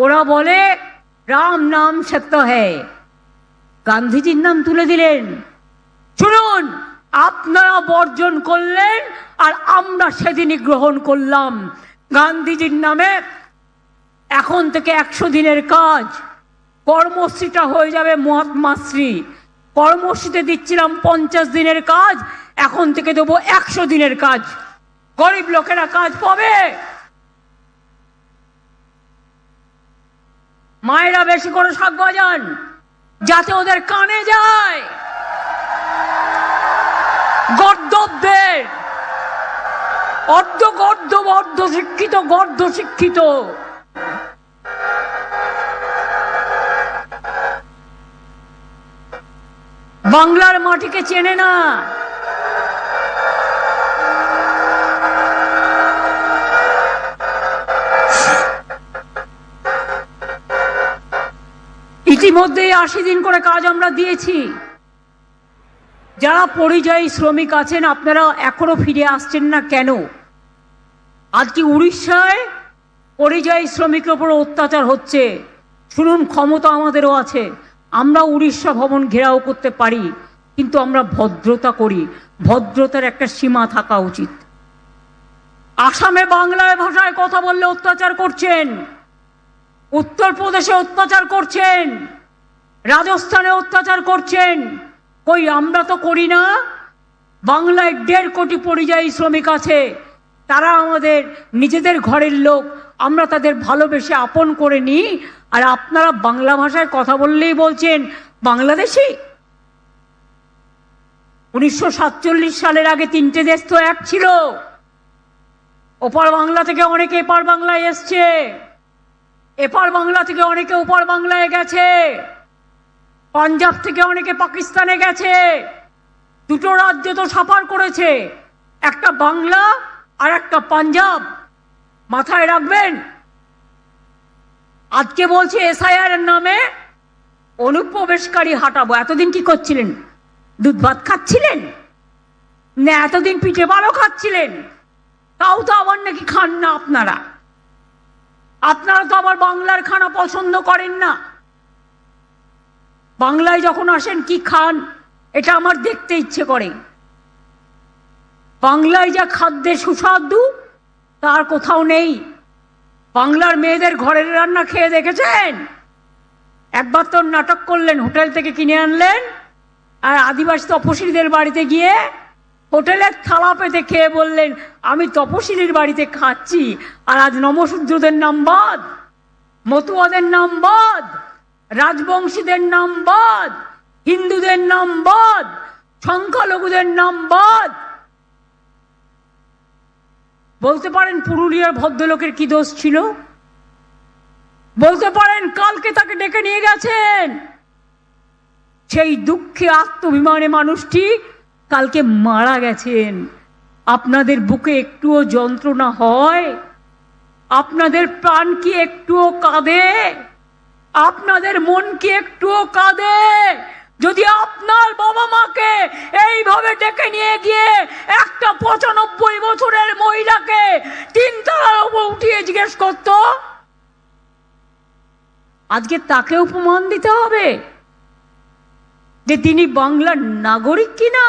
ওরা বলে রাম নাম সত্য হ্যায়, গান্ধীজির নাম তুলে দিলেন। শুনুন, আপনারা বর্জন করলেন আর আমরা সেদিনই গ্রহণ করলাম। গান্ধীজির নামে এখন থেকে 100 দিনের কাজ, কর্মশ্রীটা হয়ে যাবে মহাত্মাশ্রী। কর্মশ্রীতে দিচ্ছিলাম 50 দিনের কাজ, এখন থেকে দেবো 100 দিনের কাজ। গরিব লোকেরা কাজ পাবে। মায়েরা বেশি করে শাক বাজান, যাতে ওদের কানে যায়। গর্দবদের অর্ধ শিক্ষিত, গর্ধ শিক্ষিত। বাংলার মাটিকে চেনে না। ইতিমধ্যে 80 দিন করে কাজ আমরা দিয়েছি। যারা পরিযায়ী শ্রমিক আছেন, আপনারা এখনো ফিরে আসছেন না কেন? আজকে উড়িষ্যায় পরিযায়ী শ্রমিকের উপর অত্যাচার হচ্ছে। শুনুন, ক্ষমতা আমাদেরও আছে, আমরা উড়িষ্যা ভবন ঘেরাও করতে পারি, কিন্তু আমরা ভদ্রতা করি। ভদ্রতার একটা সীমা থাকা উচিত। আসামে বাংলায় ভাষায় কথা বললে অত্যাচার করছেন, উত্তরপ্রদেশে অত্যাচার করছেন, রাজস্থানে অত্যাচার করছেন। কই আমরা তো করি না? বাংলায় 1.5 কোটি পরিযায়ী শ্রমিক আছে, তারা আমাদের নিজেদের ঘরের লোক, আমরা তাদের ভালোবেসে আপন করে নিই। আর আপনারা বাংলা ভাষায় কথা বললেই বলছেন বাংলাদেশি। 1947 সালের আগে 3টে দেশ তো এক ছিল। ওপার বাংলা থেকে অনেকে এপার বাংলায় এসছে, এপার বাংলা থেকে অনেকে ওপার বাংলায় গেছে, পাঞ্জাব থেকে অনেকে পাকিস্তানে গেছে। দুটো রাজ্য তো সাফার করেছে, একটা বাংলা আর একটা পাঞ্জাব। মাথায় রাখবেন। আজকে বলছে এসআইআর এর নামে অনুপ্রবেশকারী হাঁটাবো। এতদিন কি করছিলেন? দুধ ভাত খাচ্ছিলেন না? এতদিন পিঠে ভালো খাচ্ছিলেন, তাও তো আবার নাকি খান না আপনারা। আপনারা তো আবার বাংলার খানা পছন্দ করেন না। বাংলায় যখন আসেন কি খান, এটা আমার দেখতে ইচ্ছে করে। বাংলায় যা খাদ্যের সুস্বাদু তার কোথাও নেই। বাংলার মেয়েদের ঘরের রান্না খেয়ে দেখেছেন? একবার তো নাটক করলেন, হোটেল থেকে কিনে আনলেন, আর আদিবাসী তপশিলীদের বাড়িতে গিয়ে হোটেলের থালা পেতে খেয়ে বললেন আমি তপশিলীর বাড়িতে খাচ্ছি। আর আজ নমশূদ্রদের নাম বাদ, মতুয়াদের নাম বাদ, রাজবংশীদের নাম বাদ, হিন্দুদের নাম বাদ, সংখ্যালঘুদের নাম বাদ। বলতে পারেন পুরুলিয়ার ভদ্রলোকের কি দোষ ছিল? বলতে পারেন কালকে তাকে ডেকে নিয়ে গেছেন, সেই দুঃখে আত্মভিমানে মানুষটি কালকে মারা গেছেন। আপনাদের বুকে একটুও যন্ত্রণা হয়? আপনাদের প্রাণ কি একটুও কাঁদে? আপনাদের মন কি একটুও কাঁদে? যদি আপনার বাবা মাকে এইভাবে ডেকে নিয়ে গিয়ে একটা 95 বছরের মহিলাকে 3 তলার উপর উঠিয়ে জিজ্ঞেস করত, আজকে তাকে উপমান দিতে হবে যে তিনি বাংলার নাগরিক কিনা?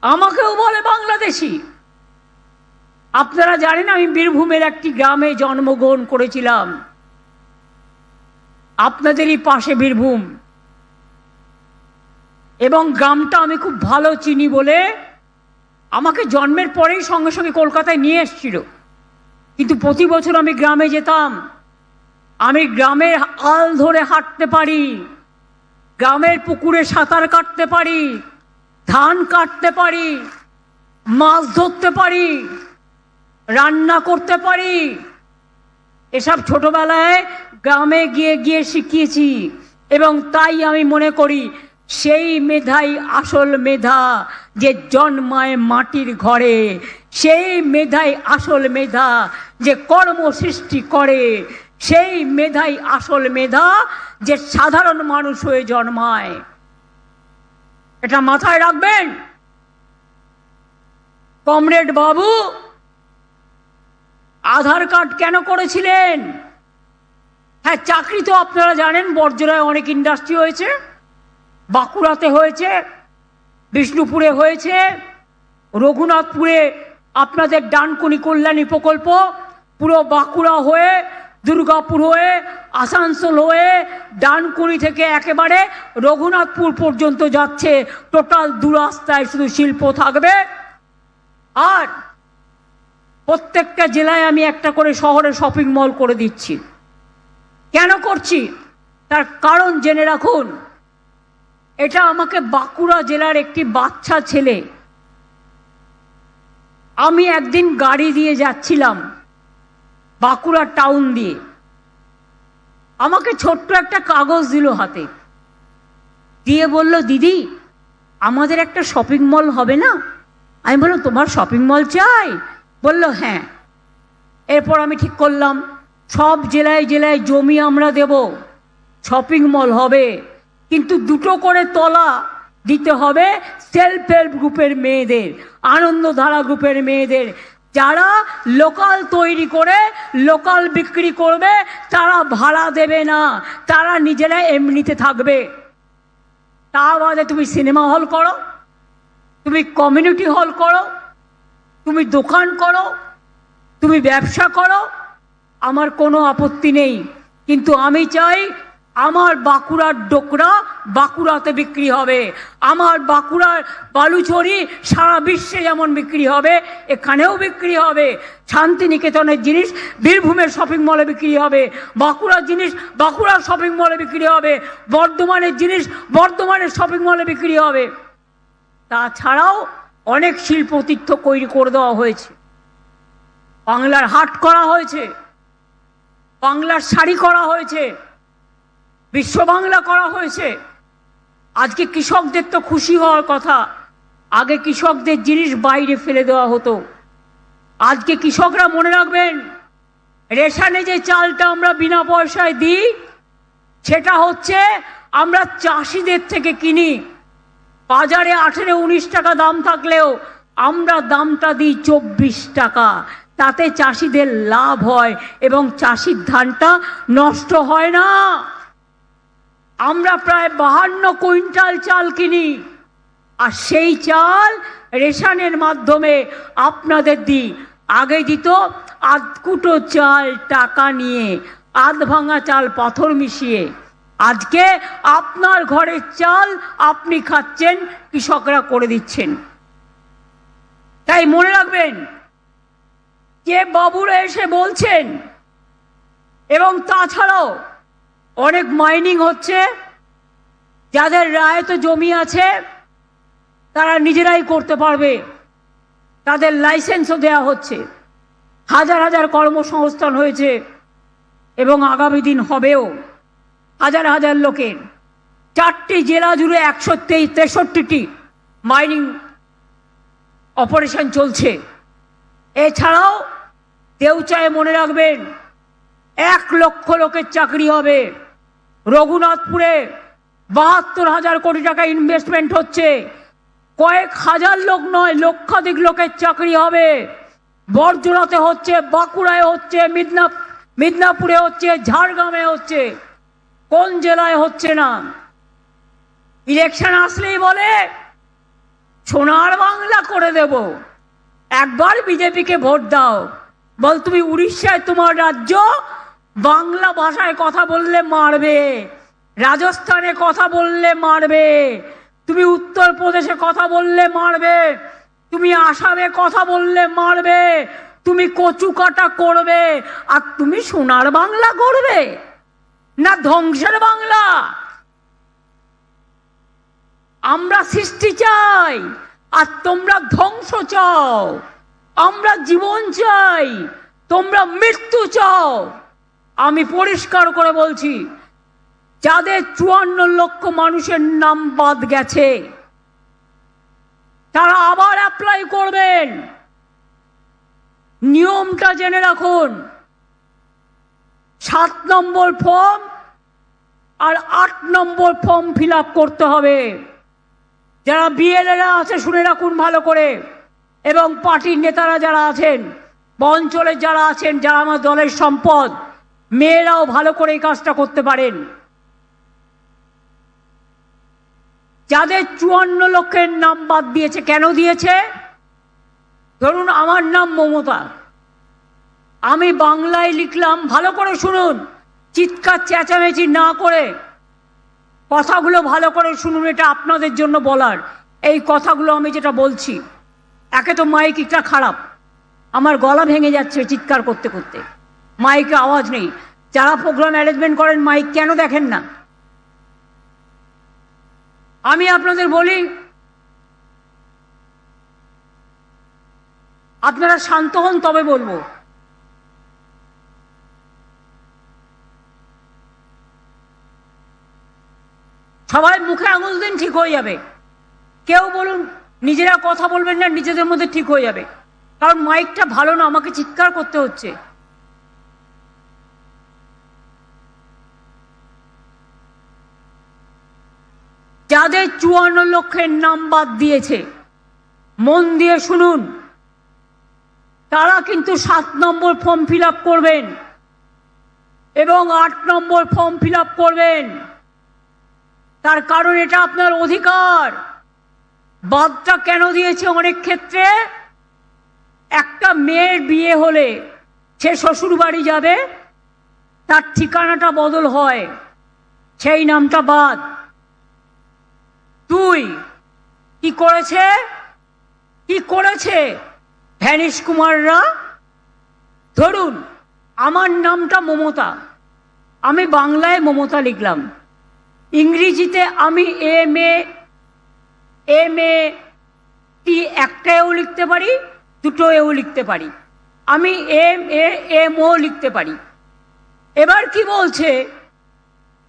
আমাকেও বলে বাংলাদেশি। আপনারা জানেন আমি বীরভূমের একটি গ্রামে জন্মগ্রহণ করেছিলাম, আপনাদেরই পাশে বীরভূম। এবং গ্রামটা আমি খুব ভালো চিনি বলে আমাকে জন্মের পরেই সঙ্গে সঙ্গে কলকাতায় নিয়ে এসেছিল। কিন্তু প্রতি বছর আমি গ্রামে যেতাম। আমি গ্রামের আল ধরে হাঁটতে পারি, গ্রামের পুকুরে সাঁতার কাটতে পারি, ধান কাটতে পারি, মাছ ধরতে পারি, রান্না করতে পারি। এসব ছোটবেলায় গ্রামে গিয়ে গিয়ে শিখিয়েছি। এবং তাই আমি মনে করি সেই মেধাই আসল মেধা, যে জন্মায় মাটির ঘরে। সেই মেধাই আসল মেধা, যে কর্ম সৃষ্টি করে। সেই মেধাই আসল মেধা, যে সাধারণ মানুষ হয়ে জন্মায়। এটা মাথায় রাখবেন। কমরেড বাবু, আধার কার্ড কেন করেছিলেন? হ্যাঁ, চাকরি তো আপনারা জানেন, বর্জরায় অনেক ইন্ডাস্ট্রি হয়েছে, বাঁকুড়াতে হয়েছে, বিষ্ণুপুরে হয়েছে, রঘুনাথপুরে আপনাদের ডানকুনি কল্যাণী প্রকল্প, পুরো বাঁকুড়া হয়ে, দুর্গাপুর হয়ে, আসানসোল হয়ে, ডানকুনি থেকে একেবারে রঘুনাথপুর পর্যন্ত যাচ্ছে। টোটাল 2 রাস্তায় শুধু শিল্প থাকবে। আর প্রত্যেকটা জেলায় আমি একটা করে শহরে শপিং মল করে দিচ্ছি। কেন করছি তার কারণ জেনে রাখুন। এটা আমাকে বাঁকুড়া জেলার একটি বাচ্চা ছেলে, আমি একদিন গাড়ি দিয়ে যাচ্ছিলাম বাঁকুড়া টাউন দিয়ে, আমাকে ছোট্ট একটা কাগজ দিল হাতে, দিয়ে বলল, দিদি আমাদের একটা শপিং মল হবে না? আমি বললাম, তোমার শপিং মল চাই? বলল হ্যাঁ। এরপর আমি ঠিক করলাম সব জেলায় জেলায় জমি আমরা দেব, শপিং মল হবে, কিন্তু 2টো করে তলা দিতে হবে সেলফ হেল্প গ্রুপের মেয়েদের, আনন্দধারা গ্রুপের মেয়েদের, যারা লোকাল তৈরি করে লোকাল বিক্রি করবে, তারা ভাড়া দেবে না, তারা নিজেরা এমনিতে থাকবে। তা বাদে তুমি সিনেমা হল করো, তুমি কমিউনিটি হল করো, তুমি দোকান করো, তুমি ব্যবসা করো, আমার কোনো আপত্তি নেই। কিন্তু আমি চাই আমার বাঁকুড়ার ডোকরা বাঁকুড়াতে বিক্রি হবে, আমার বাঁকুড়ার বালুচরি সারা বিশ্বে যেমন বিক্রি হবে এখানেও বিক্রি হবে, শান্তিনিকেতনের জিনিস বীরভূমের শপিং মলে বিক্রি হবে, বাঁকুড়ার জিনিস বাঁকুড়ার শপিং মলে বিক্রি হবে, বর্ধমানের জিনিস বর্ধমানের শপিং মলে বিক্রি হবে। তাছাড়াও অনেক শিল্পতীর্থ তৈরি করে দেওয়া হয়েছে, বাংলার হাট করা হয়েছে, বাংলার শাড়ি করা হয়েছে, বিশ্ব বাংলা করা হয়েছে। আজকে কৃষকদের তো খুশি হওয়ার কথা, আগে কৃষকদের জিনিস বাইরে ফেলে দেওয়া হতো। আজকে কৃষকরা মনে রাখবেন, রেশনে যে চালটা আমরা বিনা পয়সায় দিই, সেটা হচ্ছে আমরা চাষিদের থেকে কিনি। বাজারে 18-19 টাকা দাম থাকলেও আমরা দামটা দিই 24 টাকা। তাতে চাষিদের লাভ হয় এবং চাষির ধানটা নষ্ট হয় না। আমরা প্রায় 52 কুইন্টাল চাল কিনি, আর সেই চাল রেশনের মাধ্যমে আপনাদের দিই। আগে দিত আধকুটো চাল টাকা নিয়ে, আধ ভাঙা চাল পাথর মিশিয়ে। আজকে আপনার ঘরের চাল আপনি খাচ্ছেন, কৃষকরা করে দিচ্ছেন। তাই মনে রাখবেন, যে বাবুরা এসে বলছেন, এবং তাছাড়াও অনেক মাইনিং হচ্ছে, যাদের রায়ত জমি আছে তারা নিজেরাই করতে পারবে, তাদের লাইসেন্সও দেওয়া হচ্ছে, হাজার হাজার কর্মসংস্থান হয়েছে এবং আগামী দিন হবেও হাজার হাজার লোকের। 4টি জেলা জুড়ে 163টি মাইনিং অপারেশন চলছে। এছাড়াও দেউচায় মনে রাখবেন 1 লক্ষ লোকের চাকরি হবে। রঘুনাথপুরে 72,000 কোটি টাকা ইনভেস্টমেন্ট হচ্ছে, কয়েক হাজার লোক নয়, লক্ষাধিক লোকের চাকরি হবে। বর্জরাতে হচ্ছে, বাঁকুড়ায় হচ্ছে, মিদনাপুরে হচ্ছে, ঝাড়গ্রামে হচ্ছে, কোন জেলায় হচ্ছে না? ইলেকশন আসলেই বলে সোনার বাংলা করে দেব, একবার বিজেপিকে ভোট দাও। বল, তুমি উড়িষ্যায় তোমার রাজ্য, বাংলা ভাষায় কথা বললে মারবে, রাজস্থানে কথা বললে মারবে, তুমি উত্তরপ্রদেশে কথা বললে মারবে, তুমি আসামে কথা বললে মারবে, তুমি কচু কাটা করবে, আর তুমি সোনার বাংলা করবে না ধ্বংসের বাংলা? আমরা সৃষ্টি চাই আর তোমরা ধ্বংস চাও। আমরা জীবন চাই, তোমরা মৃত্যু চাও। আমি পরিষ্কার করে বলছি, যাদের 54 লক্ষ মানুষের নাম বাদ গেছে তারা আবার অ্যাপ্লাই করবেন। নিয়মটা জেনে রাখুন, 7 নম্বর ফর্ম আর 8 নম্বর ফর্ম ফিল আপ করতে হবে। যারা বিএলএরা আছে শুনে রাখুন ভালো করে, এবং পার্টির নেতারা যারা আছেন অঞ্চলে যারা আছেন, যারা আমার দলের সম্পদ, মেয়েরাও ভালো করে এই কাজটা করতে পারেন। যাদের 54 লক্ষের নাম বাদ দিয়েছে, কেন দিয়েছে? ধরুন আমার নাম মমতা, আমি বাংলায় লিখলাম, ভালো করে শুনুন, চিৎকার চেঁচামেচি না করে কথাগুলো ভালো করে শুনুন, এটা আপনাদের জন্য বলার। এই কথাগুলো আমি যেটা বলছি, একে তো মাইকটা খারাপ, আমার গলা ভেঙে যাচ্ছে চিৎকার করতে করতে, মাইকে আওয়াজ নেই। যারা প্রোগ্রাম অ্যারেঞ্জমেন্ট করেন মাইক কেন দেখেন না? আমি আপনাদের বলি, আপনারা শান্ত হন, তবে বলবো। সবাই মুখে আঙুল দিন, ঠিক হয়ে যাবে। কেউ বলুন নিজেরা কথা বলবেন না, নিজেদের মধ্যে ঠিক হয়ে যাবে, কারণ মাইকটা ভালো না, আমাকে চিৎকার করতে হচ্ছে। যাদের 54 লক্ষের নাম বাদ দিয়েছে, মন দিয়ে শুনুন, তারা কিন্তু 7 নম্বর ফর্ম ফিল আপ করবেন এবং 8 নম্বর ফর্ম ফিল আপ করবেন। তার কারণ এটা আপনার অধিকার। বাদটা কেন দিয়েছে? অনেক ক্ষেত্রে একটা মেয়ের বিয়ে হলে সে শ্বশুর বাড়ি যাবে, তার ঠিকানাটা বদল হয়, সেই নামটা বাদ। 2, কি করেছে ভ্যানিশ কুমাররা? ধরুন আমার নামটা মমতা, আমি বাংলায় মমতা লিখলাম, ইংরেজিতে আমি MA একটা এও লিখতে পারি, 2টো এও লিখতে পারি, আমি MO লিখতে পারি। এবার কি বলছে,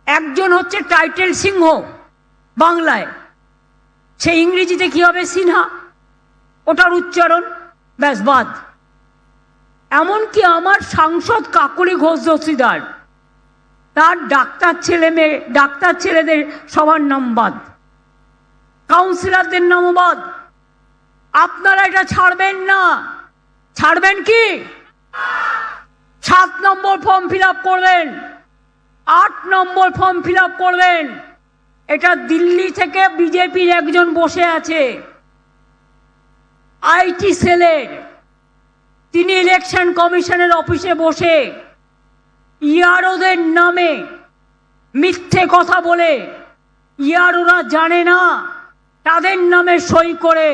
একজন হচ্ছে টাইটেল সিংহ বাংলায়, সে ইংরেজিতে কি হবে? সিনহা, ওটার উচ্চারণ ব্যাস বাদ। এমনকি আমার সাংসদ কাকলি ঘোষ দস্তিদার, তার ডাক্তার ছেলেদের সবার নাম বাদ, কাউন্সিলরদের নামও বাদ। আপনারা এটা ছাড়বেন না। ছাড়বেন কি? 7 নম্বর ফর্ম ফিল আপ করবেন, 8 নম্বর ফর্ম ফিল আপ করবেন। এটা দিল্লি থেকে বিজেপির একজন বসে আছে, IT সেলের, তিনি ইলেকশন কমিশনের অফিসে বসে ইয়ারোদের নামে মিথ্যে কথা বলে, ইয়ারোরা জানে না, তাদের নামে সই করে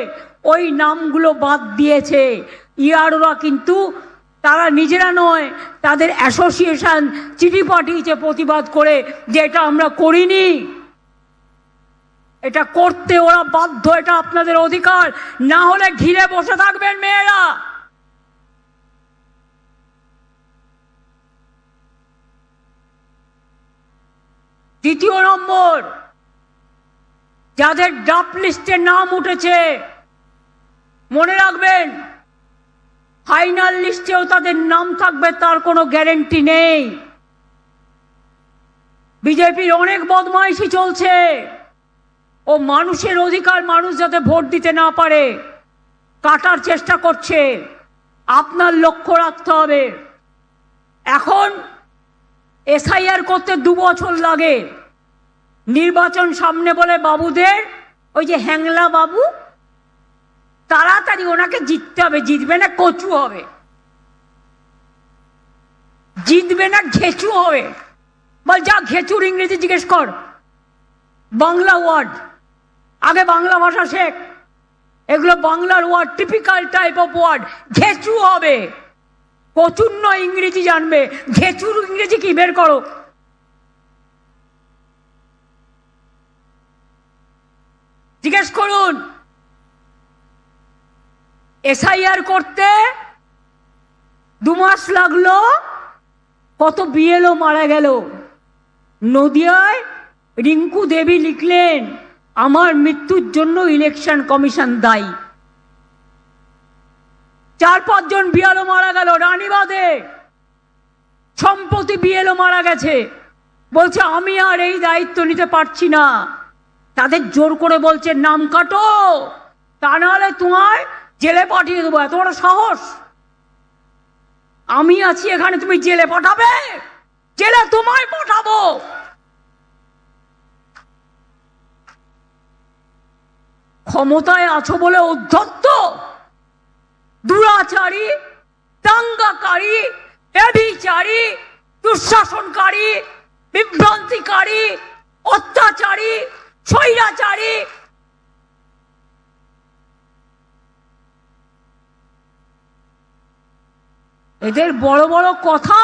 ওই নামগুলো বাদ দিয়েছে। ইয়ারোরা কিন্তু তারা নিজেরা নয়, তাদের অ্যাসোসিয়েশন চিঠি পাঠিয়েছে প্রতিবাদ করে যে এটা আমরা করিনি, এটা করতে ওরা বাধ্য, এটা আপনাদের অধিকার। না হলে ঘিরে বসে থাকবেন মেয়েরা। দ্বিতীয় নম্বর, যাদের ড্রাফট লিস্টে নাম উঠেছে, মনে রাখবেন ফাইনাল লিস্টেও তাদের নাম থাকবে তার কোনো গ্যারেন্টি নেই। বিজেপির অনেক বদমাইশি চলছে, ও মানুষের অধিকার, মানুষ যাতে ভোট দিতে না পারে কাটার চেষ্টা করছে। আপনার লক্ষ্য রাখতে হবে। এখন SIR করতে 2 বছর লাগে, নির্বাচন সামনে বলে বাবুদের, ওই যে হ্যাংলা বাবু, তাড়াতাড়ি ওনাকে জিততে হবে। জিতবে না কচু হবে, জিতবে না ঘেঁচু হবে। বল যা ঘেঁচুর ইংরেজি জিজ্ঞেস কর, বাংলা ওয়ার্ড, আগে বাংলা ভাষা শেখ, এগুলো বাংলার word, typical type of word. ঘেঁচু হবে, কচুর নয়, ইংরেজি জানবে। ঘেঁচুর ইংরেজি কি বের করো। জিজ্ঞেস করুন, SIR করতে 2 মাস লাগলো, কত BLO মারা গেল। নদিয়ায় রিঙ্কু দেবী লিখলেন, আমার মৃত্যুর জন্য ইলেকশন কমিশন দায়ী। 4-5 জন BLO মারা গেল। রানীবাঁধে সম্প্রতি BLO মারা গেছে, বলছে আমি আর এই দায়িত্ব নিতে পারছি না। তাদের জোর করে বলছে নাম কাটো, তা নাহলে তোমায় জেলে পাঠিয়ে দেবো। এত বড় সাহস! আমি আছি এখানে, তুমি জেলে পাঠাবে? জেলে তোমায় পাঠাবো। ক্ষমতায় আছো বলে উদ্ধত্ত, দুরাচারী, দাঙ্গাকারী, ব্যভিচারী, দুঃশাসনকারী, বিভ্রান্তিকারী, অত্যাচারী, স্বৈরাচারী, এদের বড় বড় কথা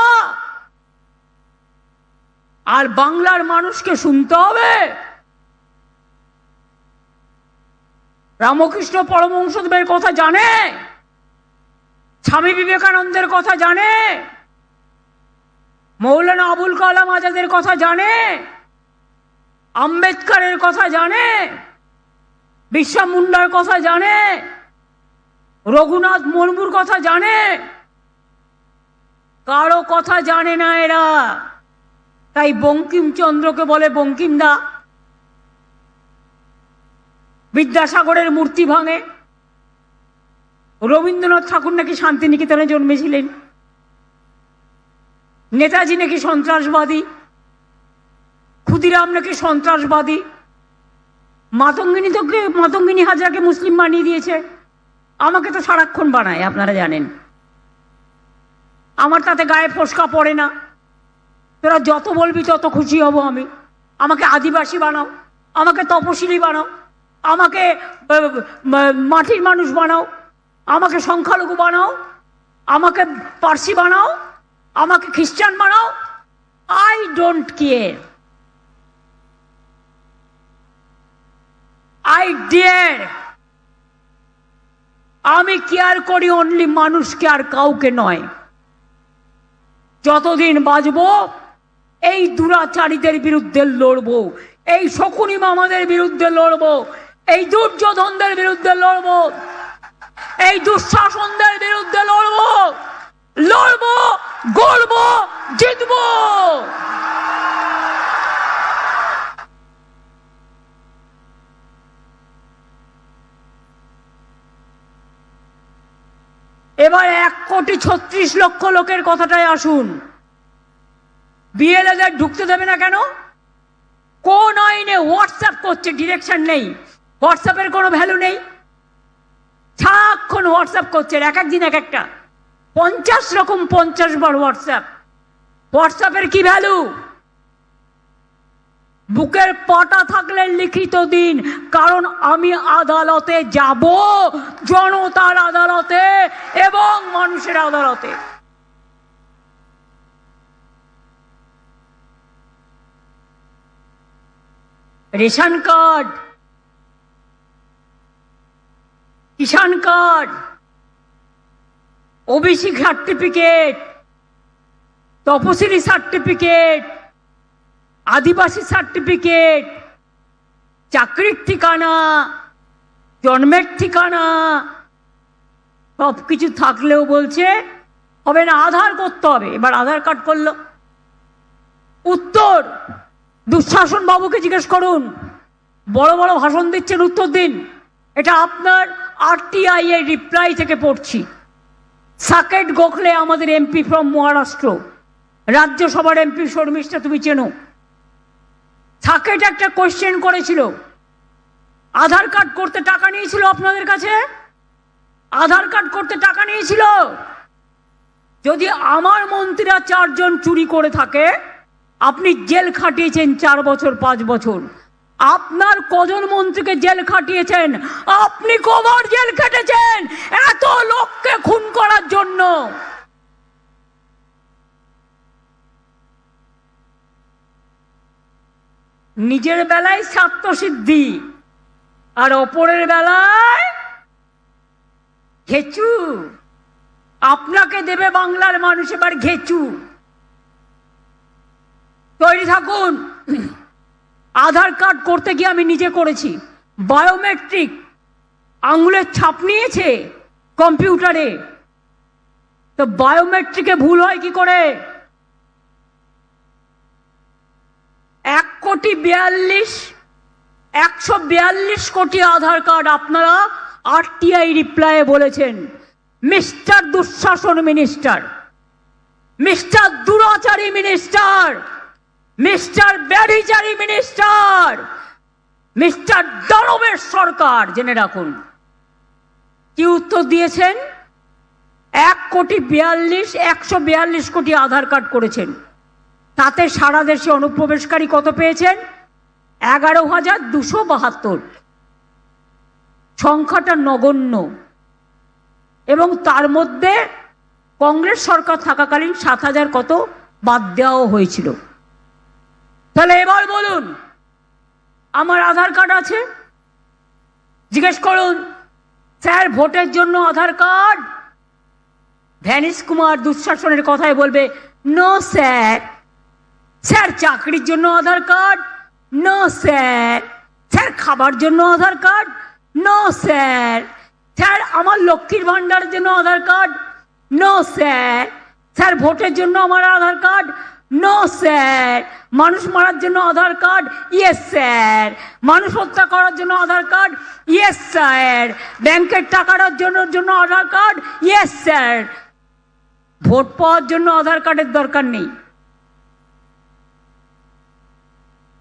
আর বাংলার মানুষকে শুনতে হবে। রামকৃষ্ণ পরমহংসদেবের কথা জানে, স্বামী বিবেকানন্দের কথা জানে, মৌলানা আবুল কালাম আজাদের কথা জানে, আম্বেদকরের কথা জানে, বিরসা মুন্ডার কথা জানে, রঘুনাথ মুর্মুর কথা জানে। কারো কথা জানে না এরা। তাই বঙ্কিমচন্দ্রকে বলে বঙ্কিমদা, বিদ্যাসাগরের মূর্তি ভাঙে। রবীন্দ্রনাথ ঠাকুর নাকি শান্তিনিকেতনে জন্মেছিলেন, নেতাজি নাকি সন্ত্রাসবাদী, ক্ষুদিরাম নাকি সন্ত্রাসবাদী, মাতঙ্গিনী হাজরাকে মুসলিম বানিয়ে দিয়েছে। আমাকে তো সারাক্ষণ বানায়, আপনারা জানেন। আমার তাতে গায়ে ফোসকা পড়ে না। তোরা যত বলবি তত খুশি হব আমি। আমাকে আদিবাসী বানাও, আমাকে তপশিলি বানাও, আমাকে মাটির মানুষ বানাও, আমাকে সংখ্যালঘু বানাও, আমাকে পার্সি বানাও, আমাকে খ্রিস্টান বানাও। I don't care, I dear. আমি কেয়ার করি অনলি মানুষকে, আর কাউকে নয়। যতদিন বাঁচব এই দুরাচারীদের বিরুদ্ধে লড়বো, এই শকুনি মামাদের বিরুদ্ধে লড়বো, এই দুর্যোধনদের বিরুদ্ধে লড়বো, এই দুঃশাসনদের বিরুদ্ধে লড়বো, লড়বো, গড়বো, জিতবো। এবার 1,36,00,000 লোকের কথাটাই আসুন। বিএলএদের ঢুকতে দেবে না কেন? কোন আইনে? হোয়াটসঅ্যাপ করছে, ডিরেকশন নেই, হোয়াটসঅ্যাপের কোনো ভ্যালু নেই। সারাক্ষণ হোয়াটসঅ্যাপ করছে, এক একদিন এক একটা, 50 রকম 50 বার হোয়াটসঅ্যাপ। হোয়াটসঅ্যাপের কি ভ্যালু? বুকের পাটা থাকলে লিখিত দিন, কারণ আমি আদালতে যাব, জনতার আদালতে এবং মানুষের আদালতে। রেশন কার্ড, কিষাণ কার্ড, ওবিসি সার্টিফিকেট, তপশিলি সার্টিফিকেট, আদিবাসী সার্টিফিকেট, চাকরির ঠিকানা, জন্মের ঠিকানা, সব কিছু থাকলেও বলছে হবে না, আধার করতে হবে। এবার আধার কার্ড করলো। উত্তর দুঃশাসন বাবুকে জিজ্ঞেস করুন, বড় বড় ভাষণ দিচ্ছেন, উত্তর দিন। এটা আপনার আরটিআই এর রিপ্লাই থেকে পড়ছি। সাকেট গোখলে আমাদের এমপি ফ্রম মহারাষ্ট্র, রাজ্যসভার এমপি, শর্মিষ্ঠা তুমি চেনো। সাকেট একটা কোয়েশ্চেন করেছিল, আধার কার্ড করতে টাকা নিয়েছিল আপনাদের কাছে? আধার কার্ড করতে টাকা নিয়েছিল? যদি আমার মন্ত্রীরা 4 জন চুরি করে থাকে, আপনি জেল খাটিয়েছেন 4 বছর 5 বছর, আপনার কজন মন্ত্রীকে জেল খাটিয়েছেন? আপনি কবার জেল খেটেছেন এত লোককে খুন করার জন্য? নিজের বেলায় স্বার্থসিদ্ধি আর অপরের বেলায় ঘেচু। আপনাকে দেবে বাংলার মানুষ এবার ঘেচু। তৈরি থাকুন। আধার কার্ড করতে গিয়ে আমি নিজে করেছি, বায়োমেট্রিক, আঙুলের ছাপ নিয়েছে কম্পিউটারে। তো বায়োমেট্রিকে ভুল হয় কি করে? 142 কোটি আধার কার্ড আপনারা আরটিআই রিপ্লাইয়ে বলেছেন, মিস্টার দুঃশাসন মিনিস্টার, মিস্টার দুরাচারী মিনিস্টার, মিস্টার ব্যভিচারী মিনিস্টার, মিস্টার দানবের সরকার, জেনে রাখুন। কি উত্তর দিয়েছেন? 142 কোটি আধার কার্ড করেছেন, তাতে সারা দেশে অনুপ্রবেশকারী কত পেয়েছেন? 11,272। সংখ্যাটা নগণ্য। এবং তার মধ্যে কংগ্রেস সরকার থাকাকালীন 7,000 কত বাদ দেওয়াও হয়েছিল। তাহলে এবার বলুন, আমার আধার কার্ড আছে, জিজ্ঞেস করুন স্যার ভোটের জন্য আধার কার্ড? ভ্যানিশ কুমার দুঃশাসনের কথায় বলবে নো স্যার। স্যার চাকরির জন্য Aadhaar card? No sir. Sir খাবার জন্য Aadhaar card? No sir. Sir আমার লক্ষ্মীর ভাণ্ডারের জন্য Aadhaar card? No sir. Sir ভোটের জন্য আমার আধার কার্ড? No sir. মানুষ মারার জন্য আধার কার্ড? Yes sir. মানুষ হত্যা করার জন্য আধার কার্ড? Yes sir. ব্যাংকের টাকার জন্য Aadhaar card? Yes sir. Vote পাওয়ার জন্য আধার কার্ডের দরকার নেই।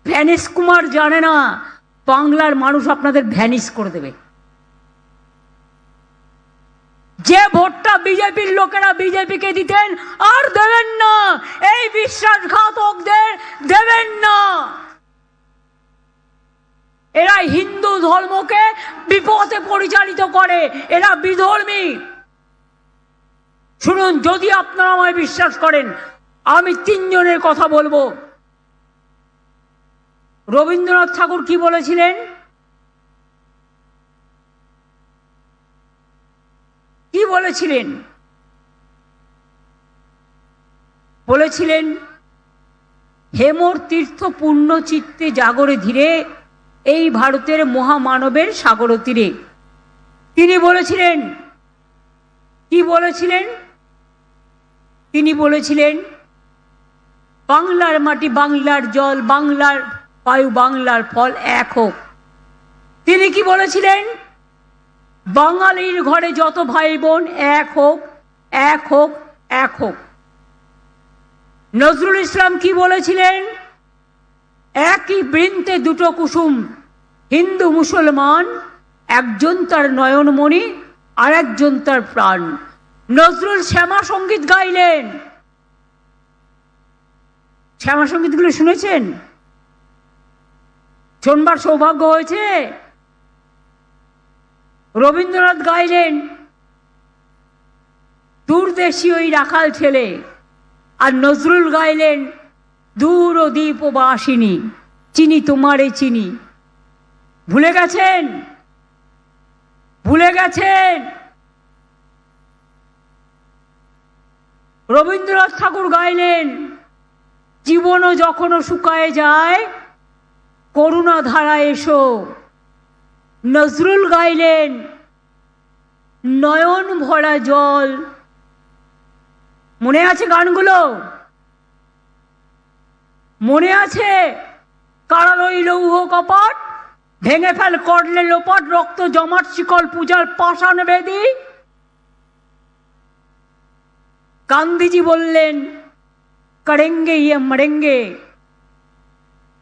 ভ্যানিশ কুমার জানে না বাংলার মানুষ আপনাদের ভ্যানিশ করে দেবে। যে ভোটটা বিজেপির লোকেরা বিজেপিকে দিতেন আর দেবেন না, এই বিশ্বাসঘাতকদের দেবেন না। এরা হিন্দু ধর্মকে বিপথে পরিচালিত করে, এরা বিধর্মী। শুনুন, যদি আপনারা আমায় বিশ্বাস করেন, আমি 3 জনের কথা বলবো। রবীন্দ্রনাথ ঠাকুর কি বলেছিলেন? কি বলেছিলেন? বলেছিলেন হেমর তীর্থ পূর্ণ চিত্তে জাগরে ধীরে, এই ভারতের মহামানবের সাগর তীরে। তিনি বলেছিলেন, কি বলেছিলেন? তিনি বলেছিলেন বাংলার মাটি, বাংলার জল, বাংলার বায়ু, বাংলার ফল এক হোক। তিনি কি বলেছিলেন? বাঙালির ঘরে যত ভাই বোন এক হোক, এক হোক, এক হোক। নজরুল ইসলাম কি বলেছিলেন? একই বৃন্তে দুটো কুসুম, হিন্দু মুসলমান, একজন তার নয়নমণি আর একজন তার প্রাণ। নজরুল শ্যামা সঙ্গীত গাইলেন। শ্যামা সঙ্গীতগুলো শুনেছেন? শোনবার সৌভাগ্য হয়েছে? রবীন্দ্রনাথ গাইলেন দূরদেশী ওই রাখাল ছেলে, আর নজরুল গাইলেন দূর ও দ্বীপ ও বাসিনী, চিনি তোমারে চিনি। ভুলে গেছেন? ভুলে গেছেন? রবীন্দ্রনাথ ঠাকুর গাইলেন জীবনও যখনও শুকায় যায়, করুণা ধারা এসো। নজরুল গাইলেন নয়ন ভরা জল। মনে আছে গানগুলো? মনে আছে? কারারই লৌহ কপট, ভেঙে ফেল করলে লোপট, রক্ত জমাট শিকল পূজার পাষাণ বেদী। গান্ধীজি বললেন করেঙ্গে ইয়ে মরেঙ্গে।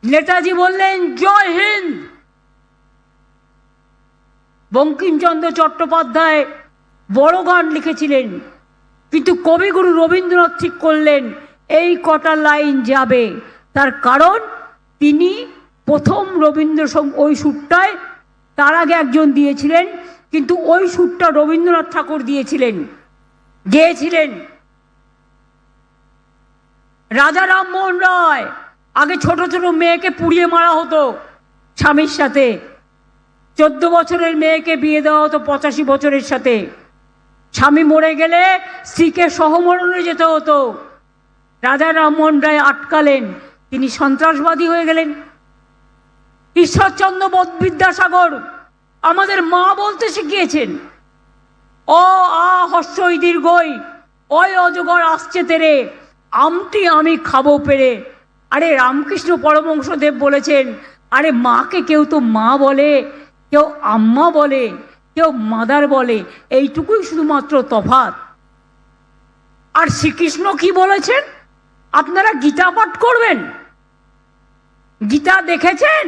নেতাজি বললেন জয় হিন্দ। বঙ্কিমচন্দ্র চট্টোপাধ্যায় বড় গান লিখেছিলেন, কিন্তু কবিগুরু রবীন্দ্রনাথ ঠিক করলেন এই কটা লাইন যাবে। তার কারণ তিনি প্রথম রবীন্দ্র ওই সুরটায়, তার আগে একজন দিয়েছিলেন, কিন্তু ওই সুরটা রবীন্দ্রনাথ ঠাকুর দিয়েছিলেন, গেয়েছিলেন। রাজা রামমোহন রায়, আগে ছোট ছোট মেয়েকে পুড়িয়ে মারা হতো স্বামীর সাথে, 14 বছরের মেয়েকে বিয়ে দেওয়া হতো 85 বছরের সাথে। স্বামী মরে গেলে স্ত্রীকে সহমরণে যেতে হতো। রাজা রামমোহন রায় আটকালেন, তিনি সন্ত্রাসবাদী হয়ে গেলেন। ঈশ্বরচন্দ্র বিদ্যাসাগর আমাদের মা বলতে শিখিয়েছেন অ আ হস্যই দীর্ঘই, অয় অজগর আসছে তেরে, আমটি আমি খাবো পেরে। আরে রামকৃষ্ণ পরমহংসদেব বলেছেন, আরে মাকে কেউ তো মা বলে, কেউ আম্মা বলে, কেউ মাদার বলে, এইটুকুই শুধুমাত্র তফাৎ। আর শ্রীকৃষ্ণ কি বলেছেন? আপনারা গীতা পাঠ করবেন। গীতা দেখেছেন?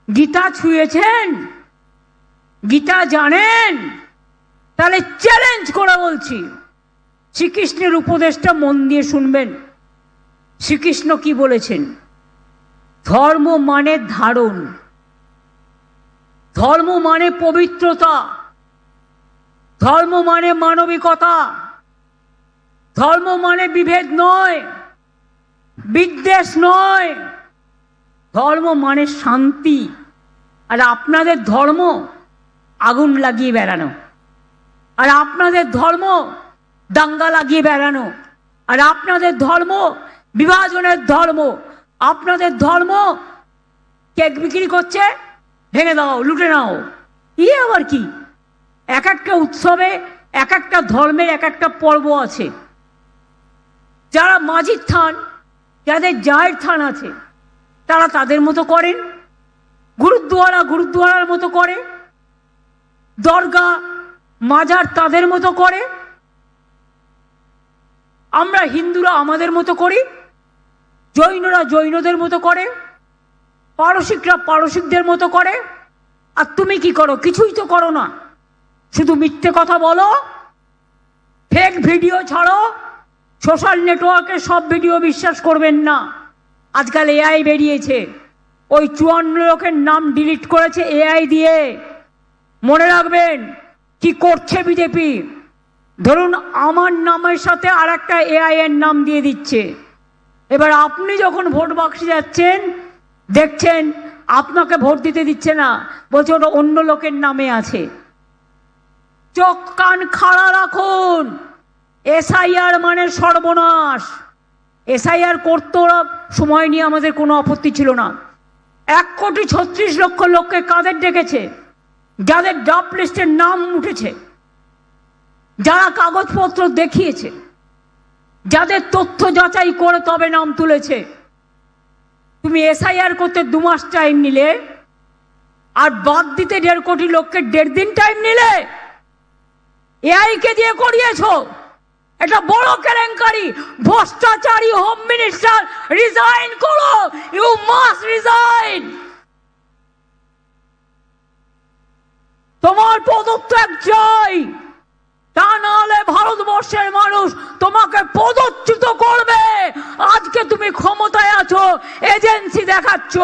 গীতা ছুঁয়েছেন? গীতা জানেন? তাহলে চ্যালেঞ্জ করে বলছি, শ্রীকৃষ্ণের উপদেশটা মন দিয়ে শুনবেন। শ্রীকৃষ্ণ কি বলেছেন? ধর্ম মানে ধারণ, ধর্ম মানে পবিত্রতা, ধর্ম মানে মানবিকতা, ধর্ম মানে বিভেদ নয়, বিদ্বেষ নয়, ধর্ম মানে শান্তি। আর আপনাদের ধর্ম আগুন লাগিয়ে বেড়ানো, আর আপনাদের ধর্ম দাঙ্গা লাগিয়ে বেড়ানো, আর আপনাদের ধর্ম বিভাজনের ধর্ম, আপনাদের ধর্ম কেক বিক্রি করছে, ভেঙে দাও, লুটে নাও। আবার কি? এক একটা উৎসবে এক একটা ধর্মের এক একটা পর্ব আছে। যারা মাঝির থান, যাদের জায়ের থান আছে, তারা তাদের মতো করেন, গুরুদ্বারা গুরুদ্বারার মতো করে, দরগা মাজার তাদের মতো করে, আমরা হিন্দুরা আমাদের মতো করি, জৈনরা জৈনদের মতো করে, পারসিকরা পারসিকদের মতো করে। আর তুমি কি করো? কিছুই তো করো না, শুধু মিথ্যে কথা বলো, ফেক ভিডিও ছাড়ো। সোশ্যাল নেটওয়ার্কে সব ভিডিও বিশ্বাস করবেন না। আজকাল এআই বেরিয়েছে, ওই 54 লোকের নাম ডিলিট করেছে এআই দিয়ে। মনে রাখবেন কি করছে বিজেপি। ধরুন আমার নামের সাথে আর একটা এআই এর নাম দিয়ে দিচ্ছে। এবার আপনি যখন ভোট বাক্সে যাচ্ছেন, দেখছেন আপনাকে ভোট দিতে দিচ্ছে না, বলছে ওটা অন্য লোকের নামে আছে। চোখ কান খাড়া রাখুন। এসআইআর মানে সর্বনাশ। এসআইআর করতে ওরা সময় নিয়ে আমাদের কোনো আপত্তি ছিল না। 1,36,00,000 লোককে কাদের ডেকেছে? যাদের ড্রাফট লিস্টের নাম উঠেছে, যারা কাগজপত্র দেখিয়েছে, যাদের তথ্য যাচাই করে তবে নাম তুলেছে। তুমি এসআইআর করতে 2 মাস টাইম নিলে, আর বাদ দিতে 1.5 কোটি লোককে 1.5 দিন টাইম নিলে। এআই কে দিয়ে করিয়েছো। এটা বড় কেলেঙ্কারি। ভ্রষ্টাচারী হোম মিনিস্টার, রিজাইন করো। You must resign. তোমার পদত্যাগ চাই, তা নাহলে ভারতবর্ষের মানুষ তোমাকে পদচ্যুত করবে। আজকে তুমি ক্ষমতায় আছো, এজেন্সি দেখাচ্ছ।